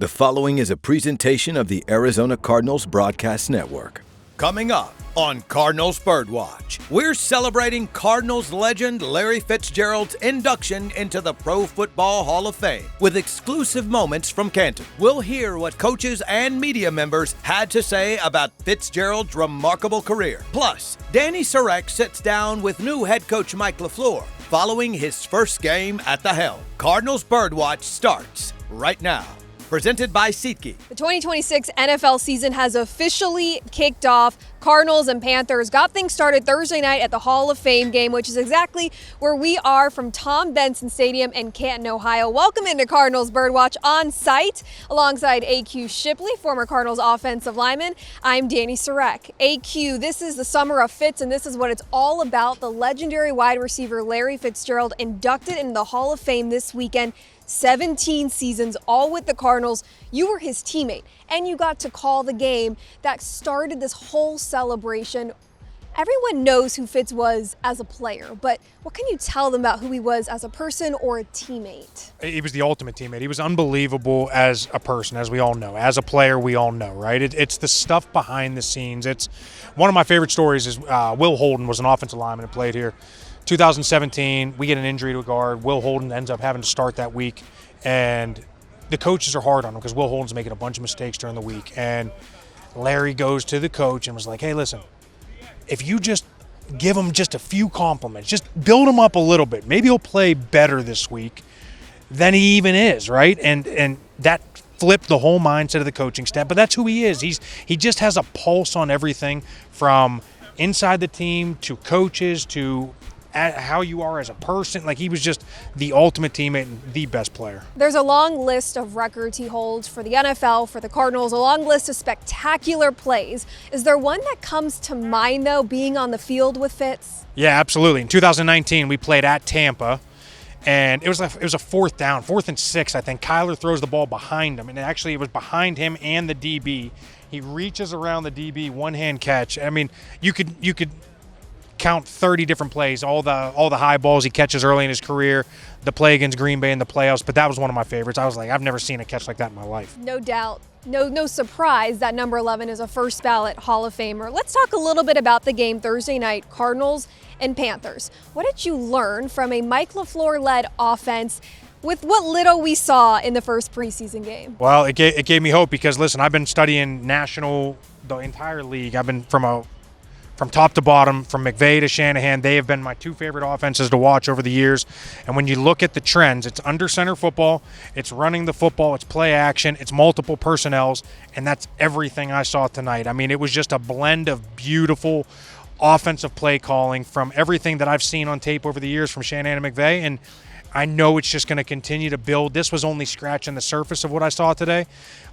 The following is a presentation of the Arizona Cardinals Broadcast Network. Coming up on Cardinals Birdwatch, we're celebrating Cardinals legend Larry Fitzgerald's induction into the Pro Football Hall of Fame with exclusive moments from Canton. We'll hear what coaches and media members had to say about Fitzgerald's remarkable career. Plus, Dani Sureck sits down with new head coach Mike LaFleur following his first game at the helm. Cardinals Birdwatch starts right now. Presented by SeatGeek. The 2026 NFL season has officially kicked off. Cardinals and Panthers got things started Thursday night at the Hall of Fame game, which is exactly where we are from Tom Benson Stadium in Canton, Ohio. Welcome into Cardinals Birdwatch on site alongside AQ Shipley, former Cardinals offensive lineman. I'm Dani Sureck. AQ, this is the summer of Fitz, and this is what it's all about. The legendary wide receiver Larry Fitzgerald inducted into the Hall of Fame this weekend. 17 seasons, all with the Cardinals. You were his teammate, and you got to call the game that started this whole celebration. Everyone knows who Fitz was as a player, but what can you tell them about who he was as a person or a teammate? He was the ultimate teammate. He was unbelievable as a person, as we all know. As a player, we all know, right? It's the stuff behind the scenes. It's one of my favorite stories is Will Holden was an offensive lineman that played here. 2017, we get an injury to a guard. Will Holden ends up having to start that week, and the coaches are hard on him because Will Holden's making a bunch of mistakes during the week. And Larry goes to the coach and was like, hey, listen, if you just give him just a few compliments, just build him up a little bit, maybe he'll play better this week than he even is, right? And that flipped the whole mindset of the coaching staff. But that's who he is. He just has a pulse on everything from inside the team to coaches to how you are as a person. Like, he was just the ultimate teammate and the best player. There's a long list of records he holds for the NFL, for the Cardinals, a long list of spectacular plays. Is there one that comes to mind, though, being on the field with Fitz? Yeah, absolutely. In 2019, we played at Tampa, and it was a fourth down, 4th and 6, I think. Kyler throws the ball behind him, and actually it was behind him and the DB. He reaches around the DB, one-hand catch. I mean, you could count 30 different plays, all the high balls he catches early in his career, the play against Green Bay in the playoffs, but that was one of my favorites. I was like, I've never seen a catch like that in my life. No doubt. No surprise that number 11 is a first ballot Hall of Famer. Let's talk a little bit about the game Thursday night, Cardinals and Panthers. What did you learn from a Mike LaFleur-led offense with what little we saw in the first preseason game? Well, it gave me hope because, listen, I've been studying the entire league. I've been from top to bottom, from McVay to Shanahan. They have been my two favorite offenses to watch over the years. And when you look at the trends, it's under center football, it's running the football, it's play action, it's multiple personnels, and that's everything I saw tonight. I mean, it was just a blend of beautiful offensive play calling from everything that I've seen on tape over the years from Shanahan and McVay, and I know it's just going to continue to build. This was only scratching the surface of what I saw today,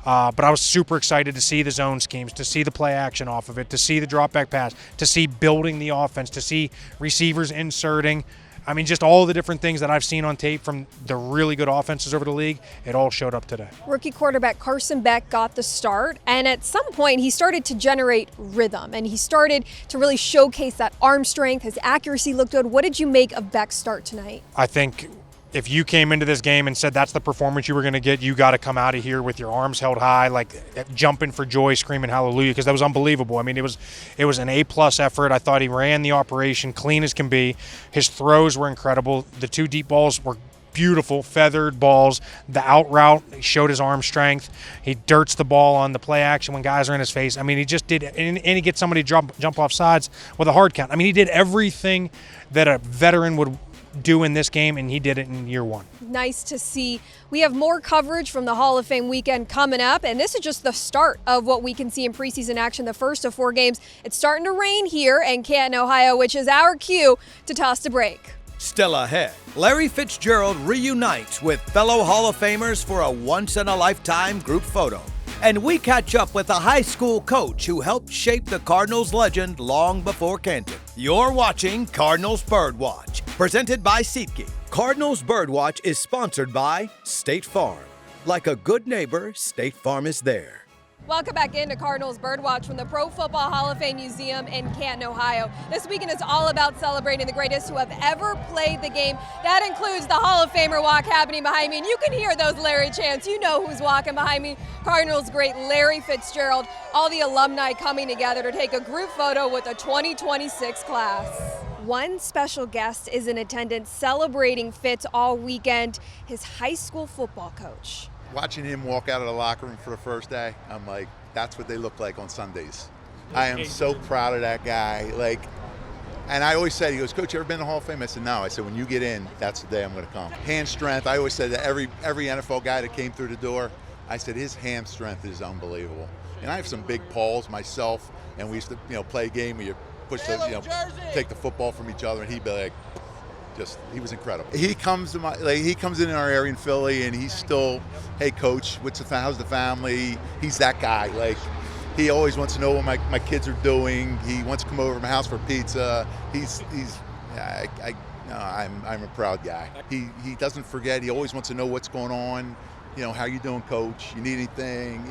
but I was super excited to see the zone schemes, to see the play action off of it, to see the drop back pass, to see building the offense, to see receivers inserting. I mean, just all the different things that I've seen on tape from the really good offenses over the league, it all showed up today. Rookie quarterback Carson Beck got the start, and at some point he started to generate rhythm, and he started to really showcase that arm strength. His accuracy looked good. What did you make of Beck's start tonight? I think if you came into this game and said that's the performance you were going to get, you got to come out of here with your arms held high, like jumping for joy, screaming hallelujah, because that was unbelievable. I mean, it was an A-plus effort. I thought he ran the operation clean as can be. His throws were incredible. The two deep balls were beautiful, feathered balls. The out route showed his arm strength. He dirts the ball on the play action when guys are in his face. I mean, he just did, and he gets somebody to jump off sides with a hard count. I mean, he did everything that a veteran would do in this game, and he did it in year one. Nice to see. We have more coverage from the Hall of Fame weekend coming up, and this is just the start of what we can see in preseason action, the first of 4 games. It's starting to rain here in Canton, Ohio, which is our cue to toss the break. Still ahead, Larry Fitzgerald reunites with fellow Hall of Famers for a once-in-a-lifetime group photo. And we catch up with a high school coach who helped shape the Cardinals legend long before Canton. You're watching Cardinals Birdwatch, presented by SeatGeek. Cardinals Birdwatch is sponsored by State Farm. Like a good neighbor, State Farm is there. Welcome back into Cardinals Birdwatch from the Pro Football Hall of Fame Museum in Canton, Ohio. This weekend is all about celebrating the greatest who have ever played the game. That includes the Hall of Famer walk happening behind me, and you can hear those Larry chants. You know who's walking behind me. Cardinals great Larry Fitzgerald, all the alumni coming together to take a group photo with the 2026 class. One special guest is in attendance celebrating Fitz all weekend, his high school football coach. Watching him walk out of the locker room for the first day, I'm like, that's what they look like on Sundays. I am so proud of that guy. And I always said, he goes, Coach, you ever been to the Hall of Fame? I said, no. I said, when you get in, that's the day I'm going to come. Hand strength, I always said that every NFL guy that came through the door, I said, his hand strength is unbelievable. And I have some big paws myself, and we used to, play a game where you push take the football from each other, and he'd be like, he was incredible. He comes to he comes in our area in Philly, and he's still, hey coach, how's the family? He's that guy. He always wants to know what my kids are doing. He wants to come over to my house for pizza. I'm a proud guy. He doesn't forget. He always wants to know what's going on. How you doing, coach? You need anything?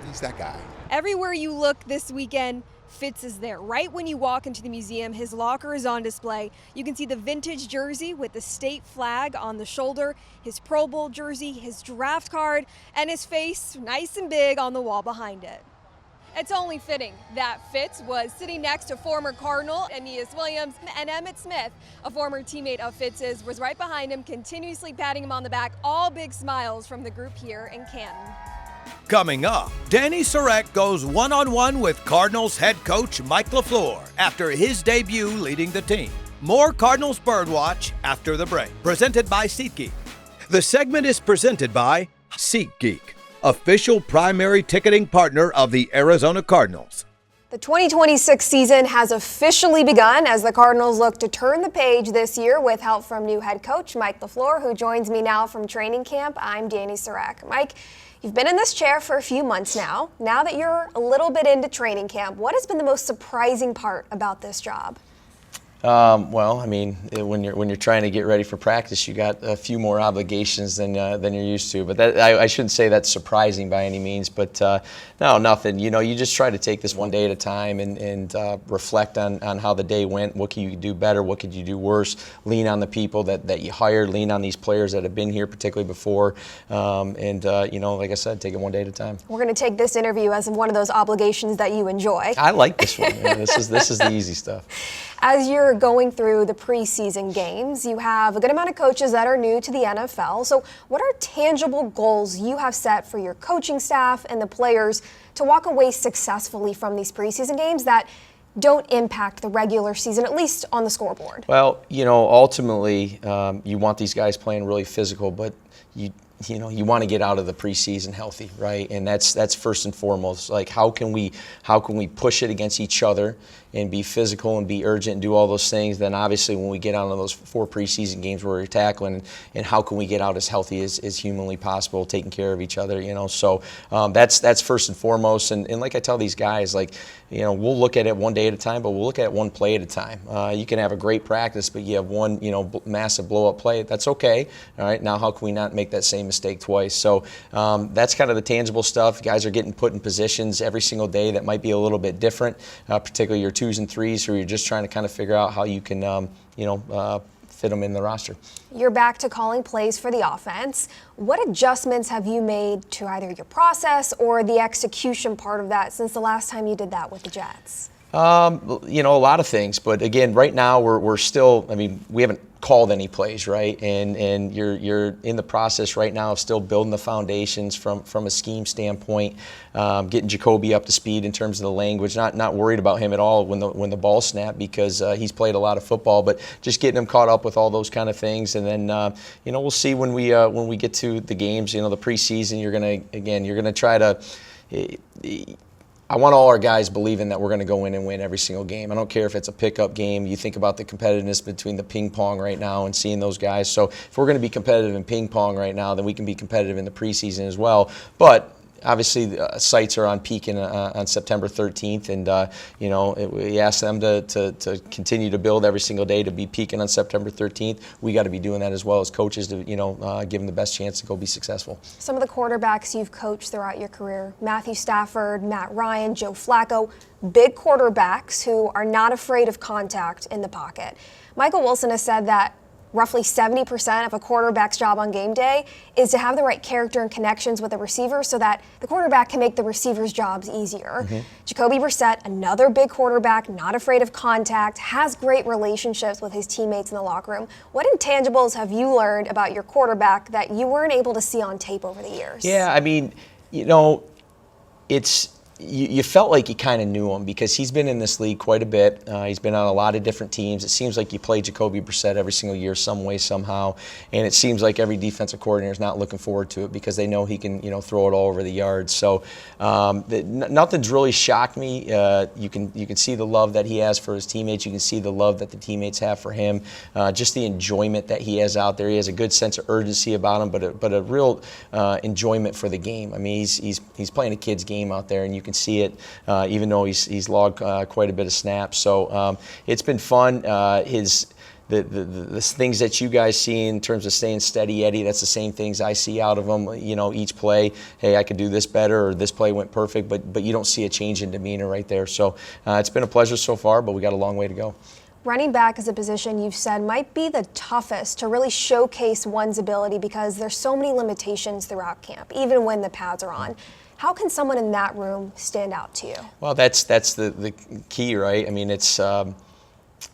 He's that guy. Everywhere you look this weekend, Fitz is there. Right when you walk into the museum, his locker is on display. You can see the vintage jersey with the state flag on the shoulder, his Pro Bowl jersey, his draft card, and his face nice and big on the wall behind it. It's only fitting that Fitz was sitting next to former Cardinal Aeneas Williams, and Emmitt Smith, a former teammate of Fitz's, was right behind him, continuously patting him on the back. All big smiles from the group here in Canton. Coming up, Dani Sureck goes one-on-one with Cardinals head coach Mike LaFleur after his debut leading the team. More Cardinals Birdwatch after the break. Presented by SeatGeek. The segment is presented by SeatGeek, official primary ticketing partner of the Arizona Cardinals. The 2026 season has officially begun as the Cardinals look to turn the page this year with help from new head coach Mike LaFleur, who joins me now from training camp. I'm Dani Sureck. Mike, you've been in this chair for a few months now. Now that you're a little bit into training camp, what has been the most surprising part about this job? When you're trying to get ready for practice, you got a few more obligations than you're used to. But I shouldn't say that's surprising by any means. But no, nothing. You just try to take this one day at a time and reflect on how the day went. What can you do better? What could you do worse? Lean on the people that you hired. Lean on these players that have been here, particularly before. Like I said, take it one day at a time. We're going to take this interview as one of those obligations that you enjoy. I like this one. This is the easy stuff. As you're going through the preseason games, you have a good amount of coaches that are new to the NFL. So what are tangible goals you have set for your coaching staff and the players to walk away successfully from these preseason games that don't impact the regular season, at least on the scoreboard? Well, ultimately, you want these guys playing really physical, but you want to get out of the preseason healthy, right? And that's first and foremost. How can we push it against each other and be physical and be urgent and do all those things? Then obviously when we get out of those 4 preseason games where we're tackling, and how can we get out as healthy as humanly possible, taking care of each other, So that's first and foremost. And like I tell these guys, we'll look at it one day at a time, but we'll look at it one play at a time. You can have a great practice, but you have one, massive blow-up play. That's okay. All right. Now, how can we not make that same mistake twice? So that's kind of the tangible stuff. Guys are getting put in positions every single day that might be a little bit different, particularly your 2s and 3s, where you're just trying to kind of figure out how you can, fit them in the roster. You're back to calling plays for the offense. What adjustments have you made to either your process or the execution part of that since the last time you did that with the Jets? A lot of things. But again, right now we're still, we haven't called any plays, right? And you're in the process right now of still building the foundations from a scheme standpoint, getting Jacoby up to speed in terms of the language. Not worried about him at all when the ball snapped, because he's played a lot of football, but just getting him caught up with all those kind of things. And then we'll see when we get to the games. The preseason, you're gonna try to. I want all our guys believing that we're going to go in and win every single game. I don't care if it's a pickup game. You think about the competitiveness between the ping pong right now and seeing those guys. So if we're going to be competitive in ping pong right now, then we can be competitive in the preseason as well. But obviously sights are on peaking on September 13th, and we ask them to continue to build every single day to be peaking on September 13th. We got to be doing that as well as coaches to give them the best chance to go be successful. Some of the quarterbacks you've coached throughout your career, Matthew Stafford, Matt Ryan, Joe Flacco, big quarterbacks who are not afraid of contact in the pocket. Michael Wilson has said that roughly 70% of a quarterback's job on game day is to have the right character and connections with the receiver so that the quarterback can make the receiver's jobs easier. Jacoby Brissett, another big quarterback, not afraid of contact, has great relationships with his teammates in the locker room. What intangibles have you learned about your quarterback that you weren't able to see on tape over the years? Yeah, I mean, you felt like you kind of knew him because he's been in this league quite a bit. He's been on a lot of different teams. It seems like you play Jacoby Brissett every single year some way, somehow. And it seems like every defensive coordinator is not looking forward to it because they know he can, throw it all over the yard. So nothing's really shocked me. You can see the love that he has for his teammates. You can see the love that the teammates have for him. Just the enjoyment that he has out there. He has a good sense of urgency about him, but a real enjoyment for the game. I mean, he's playing a kid's game out there, and you can see it, even though he's logged quite a bit of snaps. So it's been fun. The things that you guys see in terms of staying steady, Eddie, that's the same things I see out of him. Each play, hey, I could do this better, or this play went perfect, but you don't see a change in demeanor right there. So it's been a pleasure so far, but we got a long way to go. Running back is a position you've said might be the toughest to really showcase one's ability because there's so many limitations throughout camp, even when the pads are on. How can someone in that room stand out to you? Well, that's the key, right? I mean, it's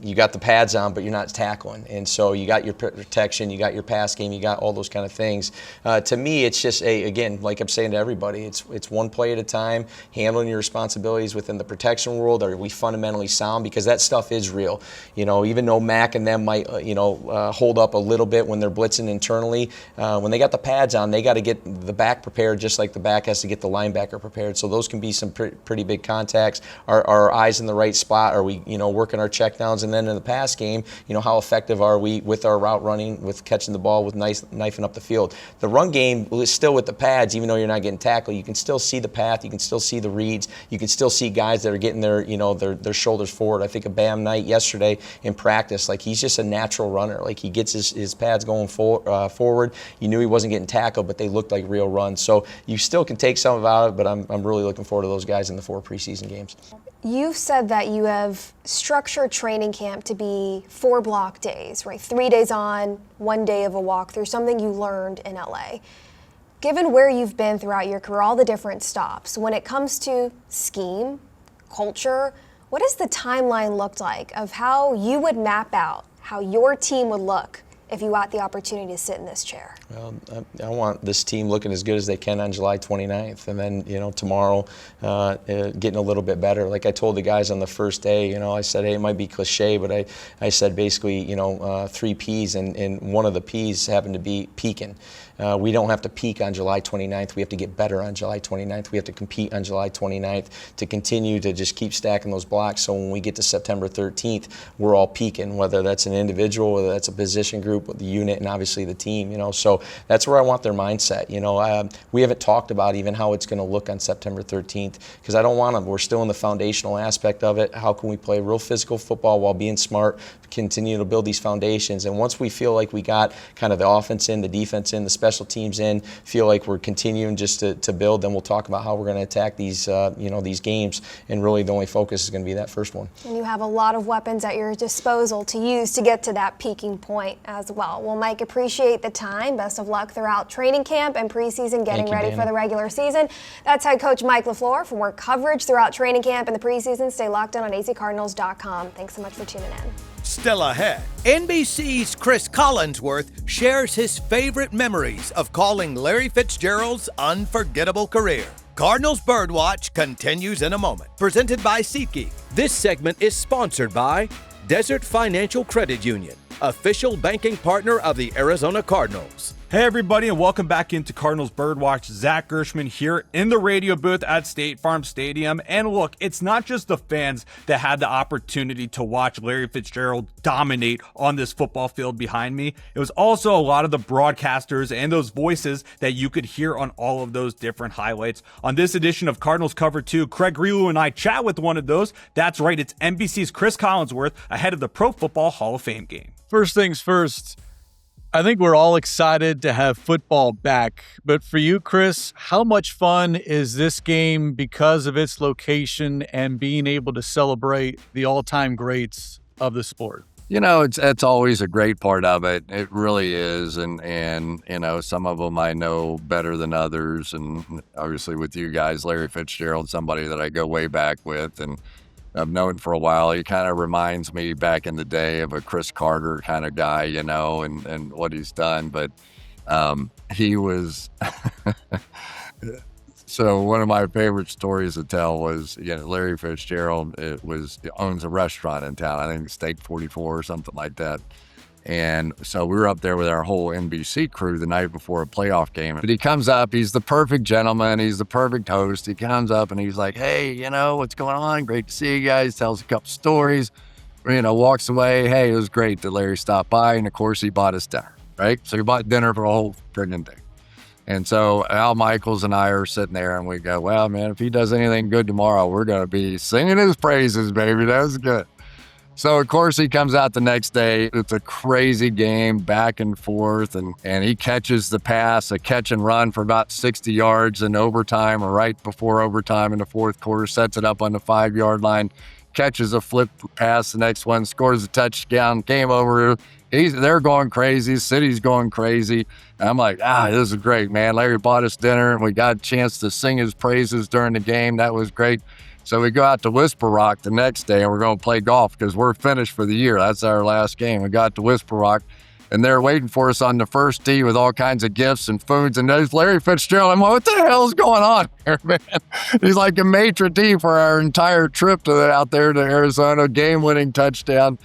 you got the pads on, but you're not tackling. And so you got your protection, you got your pass game, you got all those kind of things. To me, it's just, again, like I'm saying to everybody, it's one play at a time, handling your responsibilities within the protection world. Are we fundamentally sound? Because that stuff is real. Even though Mac and them might, hold up a little bit when they're blitzing internally, when they got the pads on, they got to get the back prepared just like the back has to get the linebacker prepared. So those can be some pretty big contacts. Are our eyes in the right spot? Are we, working our checkdowns? And then in the pass game, how effective are we with our route running, with catching the ball, with knifing up the field? The run game is still with the pads, even though you're not getting tackled. You can still see the path. You can still see the reads. You can still see guys that are getting their shoulders forward. I think of Bam Knight yesterday in practice. Like, he's just a natural runner. Like, he gets his pads going forward. You knew he wasn't getting tackled, but they looked like real runs. So you still can take some of it out of it, but I'm really looking forward to those guys in the 4 preseason games. You've said that you have structured training camp to be 4 block days, right? 3 days on, 1 day of a walkthrough, something you learned in LA. Given where you've been throughout your career, all the different stops, when it comes to scheme, culture, what does the timeline look like of how you would map out how your team would look if you got the opportunity to sit in this chair? Well, I want this team looking as good as they can on July 29th, and then tomorrow getting a little bit better. Like I told the guys on the first day, I said, hey, it might be cliche, but I said basically 3 P's, and one of the P's happened to be peaking. We don't have to peak on July 29th. We have to get better on July 29th. We have to compete on July 29th to continue to just keep stacking those blocks. So when we get to September 13th, we're all peaking, whether that's an individual, whether that's a position group, the unit, and obviously the team. So that's where I want their mindset. We haven't talked about even how it's going to look on September 13th because I don't want them. We're still in the foundational aspect of it. How can we play real physical football while being smart, continue to build these foundations? And once we feel like we got kind of the offense in, the defense in, the special teams in, feel like we're continuing just to build, then we'll talk about how we're going to attack these these games. And really the only focus is going to be that first one. And you have a lot of weapons at your disposal to use to get to that peaking point as well. Well, Mike, appreciate the time. Best of luck throughout training camp and preseason, getting ready for the regular season. That's head coach Mike LaFleur. For more coverage throughout training camp and the preseason, stay locked in on azcardinals.com. Thanks so much for tuning in. Still ahead, NBC's Chris Collinsworth shares his favorite memories of calling Larry Fitzgerald's unforgettable career. Cardinals Birdwatch continues in a moment. Presented by SeatGeek. This segment is sponsored by Desert Financial Credit Union, official banking partner of the Arizona Cardinals. Hey everybody, and welcome back into Cardinals Birdwatch. Zach Gershman here in the radio booth at State Farm Stadium. And look, it's not just the fans that had the opportunity to watch Larry Fitzgerald dominate on this football field behind me. It was also a lot of the broadcasters and those voices that you could hear on all of those different highlights. On this edition of Cardinals Cover 2, Craig Relu and I chat with one of those. That's right, it's NBC's Cris Collinsworth ahead of the Pro Football Hall of Fame game. First things first, I think we're all excited to have football back. But for you, Chris, how much fun is this game because of its location and being able to celebrate the all-time greats of the sport? You know, it's always a great part of it. It really is. And you know, some of them I know better than others. And obviously with you guys, Larry Fitzgerald, somebody that I go way back with and I've known for a while. He kind of reminds me back in the day of a Chris Carter kind of guy, you know, and what he's done. But he was so one of my favorite stories to tell was, you know, Larry Fitzgerald owns a restaurant in town. I think Steak 44 or something like that. And so we were up there with our whole NBC crew the night before a playoff game. But he comes up, he's the perfect gentleman, he's the perfect host. He comes up and he's like, hey, you know, what's going on? Great to see you guys. Tells a couple stories, you know, walks away. Hey, it was great that Larry stopped by. And of course, he bought us dinner, right? So he bought dinner for a whole friggin' day. And so Al Michaels and I are sitting there and we go, well, man, if he does anything good tomorrow, we're going to be singing his praises, baby. That was good. So, of course, he comes out the next day. It's a crazy game, back and forth, and he catches the pass, a catch and run for about 60 yards in overtime or right before overtime in the fourth quarter, sets it up on the 5-yard line, catches a flip pass, the next one, scores a touchdown, game over. They're going crazy. The city's going crazy. And I'm like, this is great, man. Larry bought us dinner, and we got a chance to sing his praises during the game. That was great. So we go out to Whisper Rock the next day, and we're going to play golf because we're finished for the year. That's our last game. We got to Whisper Rock, and they're waiting for us on the first tee with all kinds of gifts and foods. And there's Larry Fitzgerald. I'm like, what the hell's going on here, man? He's like a maitre d' for our entire trip out there to Arizona, game-winning touchdown.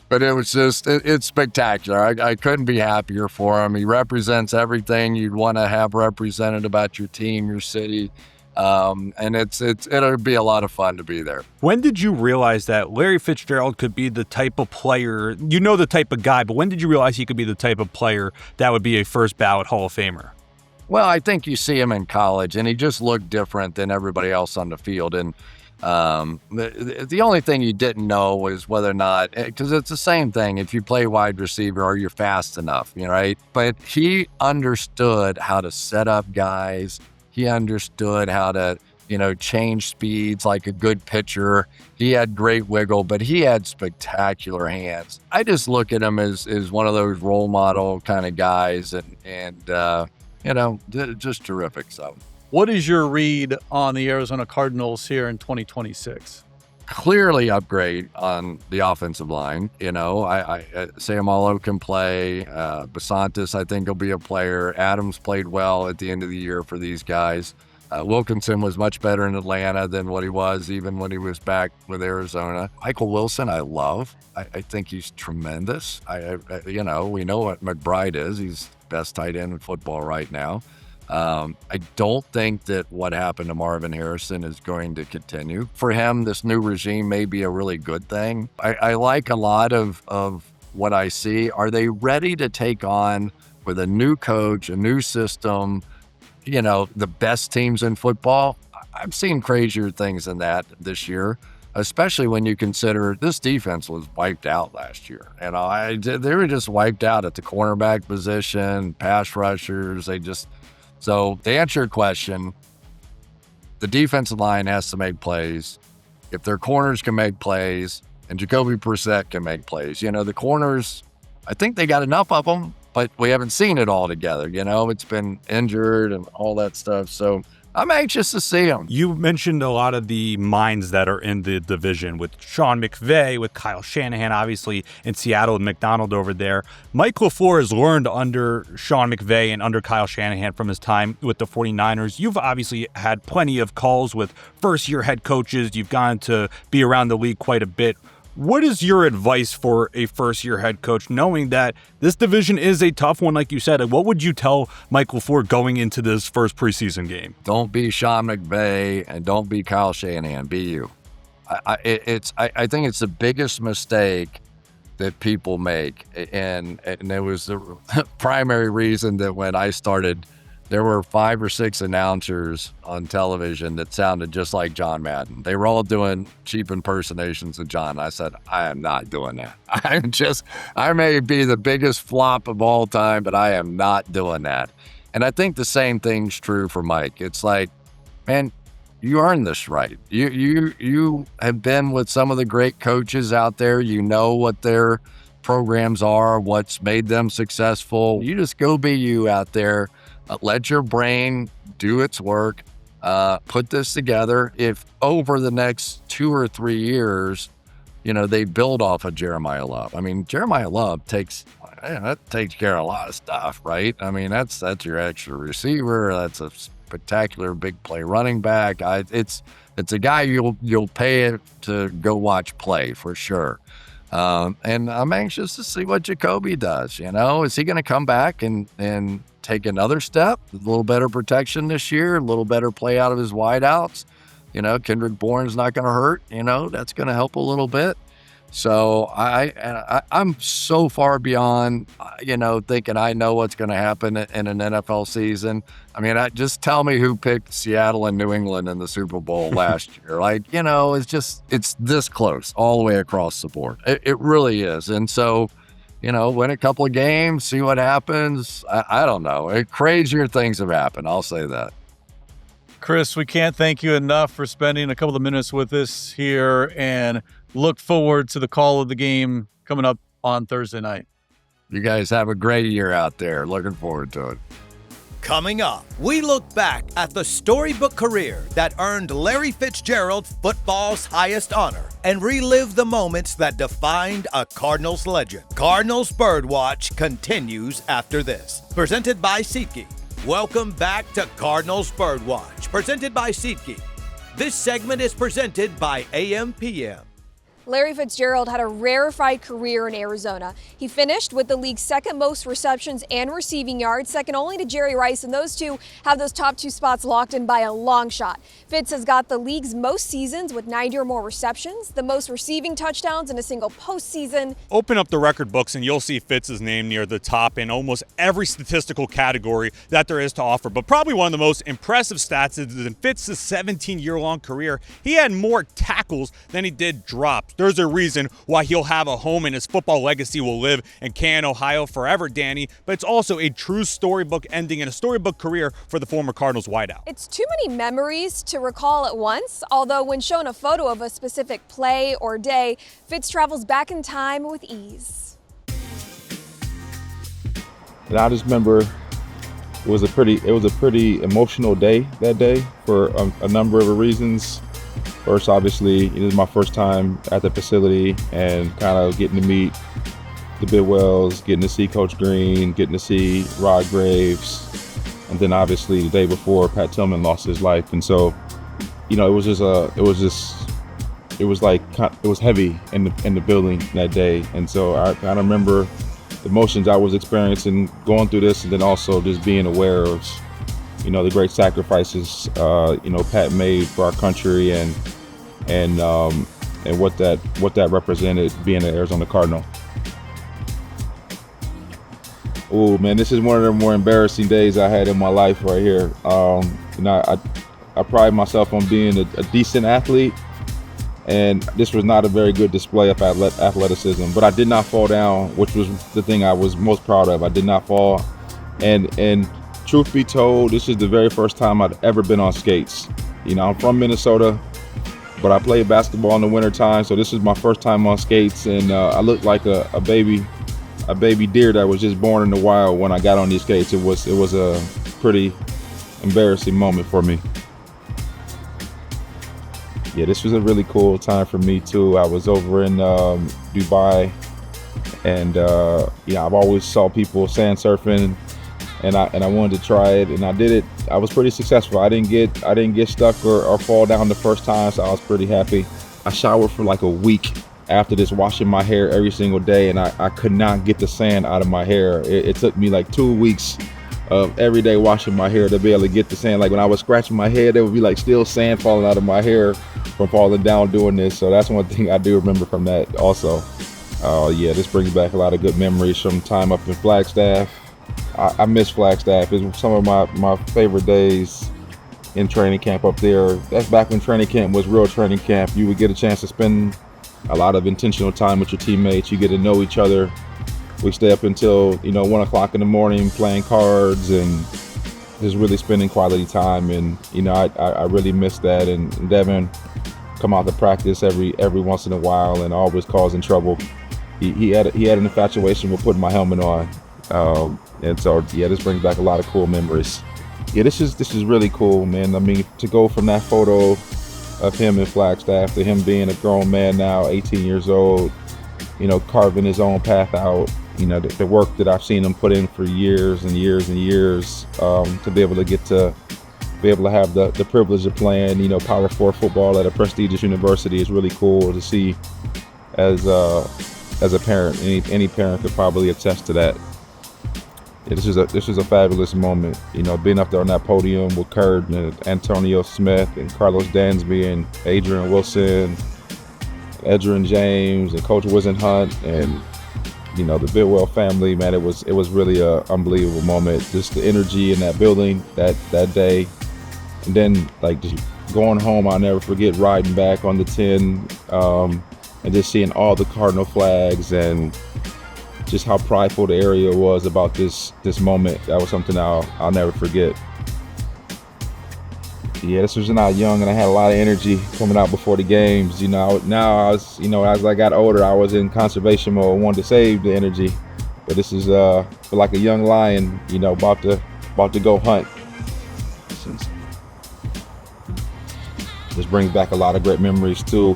But it was just, it's spectacular. I couldn't be happier for him. He represents everything you'd want to have represented about your team, your city. And it'll be a lot of fun to be there. When did you realize that Larry Fitzgerald could be the type of player, you know, the type of guy, but when did you realize he could be the type of player that would be a first ballot Hall of Famer? Well, I think you see him in college, and he just looked different than everybody else on the field. And the only thing you didn't know was whether or not, because it's the same thing if you play wide receiver or you're fast enough, you know, right? But he understood how to set up guys. He understood how to, you know, change speeds like a good pitcher. He had great wiggle, but he had spectacular hands. I just look at him as one of those role model kind of guys and you know, just terrific. So, what is your read on the Arizona Cardinals here in 2026? Clearly upgrade on the offensive line. You know, Samalo can play. Basantis, I think, will be a player. Adams played well at the end of the year for these guys. Wilkinson was much better in Atlanta than what he was even when he was back with Arizona. Michael Wilson, I love. I think he's tremendous. You know, we know what McBride is. He's best tight end in football right now. I don't think that what happened to Marvin Harrison is going to continue. For him, this new regime may be a really good thing. I like a lot of what I see. Are they ready to take on, with a new coach, a new system, you know, the best teams in football? I've seen crazier things than that this year, especially when you consider this defense was wiped out last year. And they were just wiped out at the cornerback position, pass rushers. So to answer your question, the defensive line has to make plays. If their corners can make plays, and Jacoby Brissett can make plays, you know, the corners, I think they got enough of them, but we haven't seen it all together. You know, it's been injured and all that stuff. So I'm anxious to see him. You mentioned a lot of the minds that are in the division with Sean McVay, with Kyle Shanahan, obviously in Seattle, and McDonald over there. Mike LaFleur has learned under Sean McVay and under Kyle Shanahan from his time with the 49ers. You've obviously had plenty of calls with first-year head coaches. You've gotten to be around the league quite a bit. What is your advice for a first-year head coach, knowing that this division is a tough one, like you said? What would you tell Mike LaFleur going into this first preseason game? Don't be Sean McVay and don't be Kyle Shanahan. Be you. I think it's the biggest mistake that people make, and it was the primary reason that when I started, there were 5 or 6 announcers on television that sounded just like John Madden. They were all doing cheap impersonations of John. I said, I am not doing that. I may be the biggest flop of all time, but I am not doing that. And I think the same thing's true for Mike. It's like, man, you earned this right. You have been with some of the great coaches out there. You know what their programs are, what's made them successful. You just go be you out there. Let your brain do its work. Put this together. If over the next 2 or 3 years, they build off of Jeremiah Love. I mean, Jeremiah Love takes care of a lot of stuff, right? I mean, that's your extra receiver. That's a spectacular big play running back. It's a guy you'll pay to go watch play for sure. And I'm anxious to see what Jacoby does. Is he going to come back and take another step? A little better protection this year, a little better play out of his wideouts. Kendrick Bourne's not going to hurt. That's going to help a little bit. So I'm so far beyond, thinking I know what's going to happen in an NFL season. I mean, just tell me who picked Seattle and New England in the Super Bowl last year. It's this close all the way across the board. It really is. And so, win a couple of games, see what happens. I don't know. Crazier things have happened. I'll say that. Chris, we can't thank you enough for spending a couple of minutes with us here, and look forward to the call of the game coming up on Thursday night. You guys have a great year out there. Looking forward to it. Coming up, we look back at the storybook career that earned Larry Fitzgerald football's highest honor and relive the moments that defined a Cardinals legend. Cardinals Birdwatch continues after this. Presented by SeatGeek. Welcome back to Cardinals Birdwatch, presented by SeatGeek. This segment is presented by AM/PM. Larry Fitzgerald had a rarefied career in Arizona. He finished with the league's second most receptions and receiving yards, second only to Jerry Rice, and those two have those top 2 spots locked in by a long shot. Fitz has got the league's most seasons with 90 or more receptions, the most receiving touchdowns in a single postseason. Open up the record books and you'll see Fitz's name near the top in almost every statistical category that there is to offer. But probably one of the most impressive stats is in Fitz's 17-year-long career, he had more tackles than he did drops. There's a reason why he'll have a home and his football legacy will live in Canton, Ohio forever, Dani, but it's also a true storybook ending and a storybook career for the former Cardinals wideout. It's too many memories to recall at once, although when shown a photo of a specific play or day, Fitz travels back in time with ease. And I just remember it was a pretty emotional day that day for a number of reasons. First, obviously, it was my first time at the facility and kind of getting to meet the Bidwells, getting to see Coach Green, getting to see Rod Graves, and then obviously the day before Pat Tillman lost his life. And so, it was heavy in the building that day. And so I kind of remember the emotions I was experiencing going through this, and then also just being aware of, the great sacrifices, Pat made for our country and what that represented being an Arizona Cardinal. Oh man, this is one of the more embarrassing days I had in my life right here. I pride myself on being a decent athlete, and this was not a very good display of athleticism. But I did not fall down, which was the thing I was most proud of. I did not fall, and truth be told, this is the very first time I'd ever been on skates. I'm from Minnesota, but I played basketball in the wintertime, so this is my first time on skates, and I looked like a baby deer that was just born in the wild when I got on these skates. It was a pretty embarrassing moment for me. Yeah, this was a really cool time for me too. I was over in Dubai, and I've always saw people sand surfing, and I wanted to try it, and I did it. I was pretty successful. I didn't get stuck or fall down the first time, so I was pretty happy. I showered for like a week after this washing my hair every single day, and I could not get the sand out of my hair. It took me like 2 weeks of every day washing my hair to be able to get the sand. Like when I was scratching my head, there would be like still sand falling out of my hair from falling down doing this. So that's one thing I do remember from that also. Yeah, this brings back a lot of good memories from time up in Flagstaff. I miss Flagstaff. It's some of my favorite days in training camp up there. That's back when training camp was real training camp. You would get a chance to spend a lot of intentional time with your teammates. You get to know each other. We stay up until 1 o'clock in the morning playing cards and just really spending quality time. And I really miss that. And Devin come out to practice every once in a while and always causing trouble. He had an infatuation with putting my helmet on. And so yeah, this brings back a lot of cool memories. Yeah, this is really cool, man. I mean, to go from that photo of him in Flagstaff to him being a grown man now, 18 years old, carving his own path out, the work that I've seen him put in for years and years and years, to be able to have the privilege of playing, Power 4 football at a prestigious university is really cool to see as a parent. Any parent could probably attest to that. Yeah, this is a fabulous moment, being up there on that podium with Kurt and Antonio Smith and Carlos Dansby and Adrian Wilson, Edgerrin James and Coach Wizen Hunt and the Bidwell family. Man, it was really a unbelievable moment. Just the energy in that building that day, and then like just going home. I'll never forget riding back on the 10 and just seeing all the Cardinal flags and just how prideful the area was about this moment. That was something I'll never forget. Yeah, this was when I was young and I had a lot of energy coming out before the games. Now I was, as I got older, I was in conservation mode, wanted to save the energy. But this is like a young lion, about to go hunt. This brings back a lot of great memories too.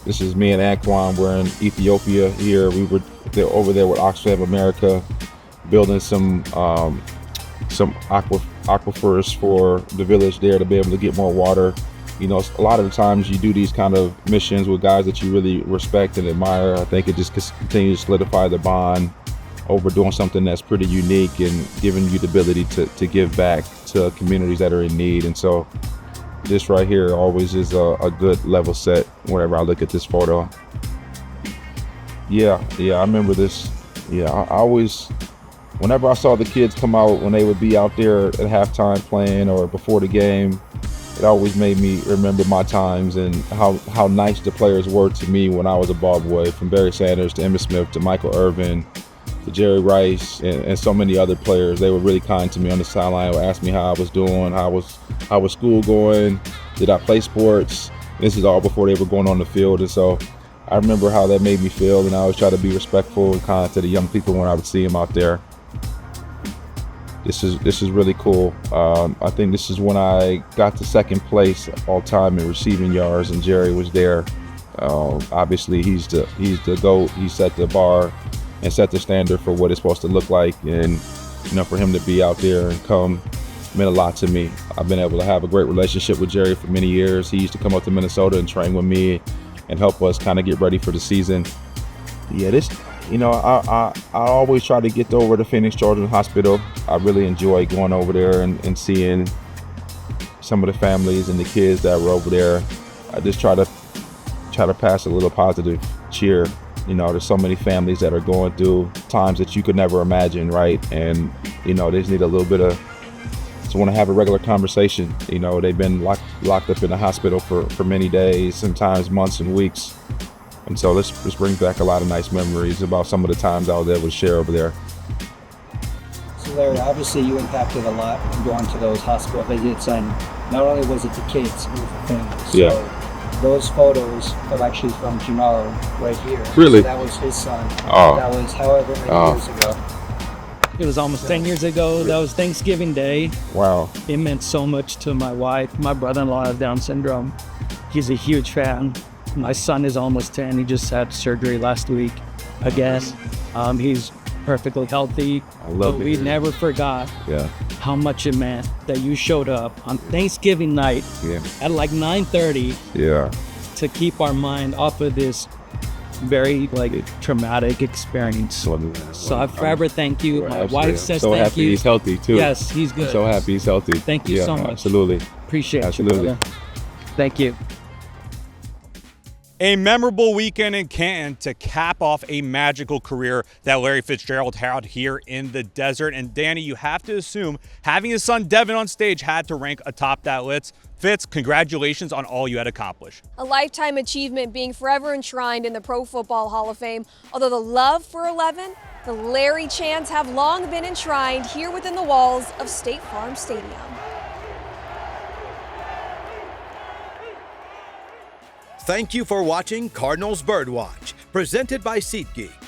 This is me and Anquan. We're in Ethiopia here. We were over there with Oxfam America, building some aquifers for the village there to be able to get more water. A lot of the times you do these kind of missions with guys that you really respect and admire. I think it just continues to solidify the bond over doing something that's pretty unique and giving you the ability to give back to communities that are in need. And so this right here always is a good level set whenever I look at this photo. Yeah, I remember this. Yeah, I always, whenever I saw the kids come out, when they would be out there at halftime playing or before the game, it always made me remember my times and how nice the players were to me when I was a ball boy, from Barry Sanders to Emmitt Smith to Michael Irvin to Jerry Rice and so many other players. They were really kind to me on the sideline, would ask me how I was doing, how was school going, did I play sports. This is all before they were going on the field. And so I remember how that made me feel, and I always try to be respectful and kind to the young people when I would see them out there. This is really cool. I think this is when I got to second place all time in receiving yards, and Jerry was there. Obviously, he's the GOAT. He set the bar and set the standard for what it's supposed to look like, and for him to be out there and come meant a lot to me. I've been able to have a great relationship with Jerry for many years. He used to come up to Minnesota and train with me and help us kind of get ready for the season. Yeah, this, I always try to get over to Phoenix Children's Hospital. I really enjoy going over there and seeing some of the families and the kids that were over there. I just try to pass a little positive cheer. There's so many families that are going through times that you could never imagine, right? And they just need a little bit of, just want to have a regular conversation. They've been locked up in the hospital for many days, sometimes months and weeks. And so this brings back a lot of nice memories about some of the times I was able to share over there. So Larry, obviously you impacted a lot going to those hospital visits, and not only was it the kids, it was the families. Yeah. So those photos are actually from Gennaro right here. Really? So that was his son. Oh. That was however many years ago. It was almost 10 years ago. That was Thanksgiving Day. Wow. It meant so much to my wife. My brother-in-law has Down syndrome. He's a huge fan. My son is almost 10. He just had surgery last week again. He's perfectly healthy. I love it. We never forgot how much it meant that you showed up on Thanksgiving night at like 9:30 to keep our mind off of this very traumatic experience. So I forever thank you. My wife says so thank happy you. he's healthy too. Yes, he's good. So happy he's healthy. Thank you so much. Absolutely. Appreciate you, brother. Thank you. A memorable weekend in Canton to cap off a magical career that Larry Fitzgerald had here in the desert. And Dani, you have to assume having his son Devin on stage had to rank atop that list. Fitz, congratulations on all you had accomplished. A lifetime achievement being forever enshrined in the Pro Football Hall of Fame. Although the love for 11, the Larry chants have long been enshrined here within the walls of State Farm Stadium. Thank you for watching Cardinals Birdwatch, presented by SeatGeek.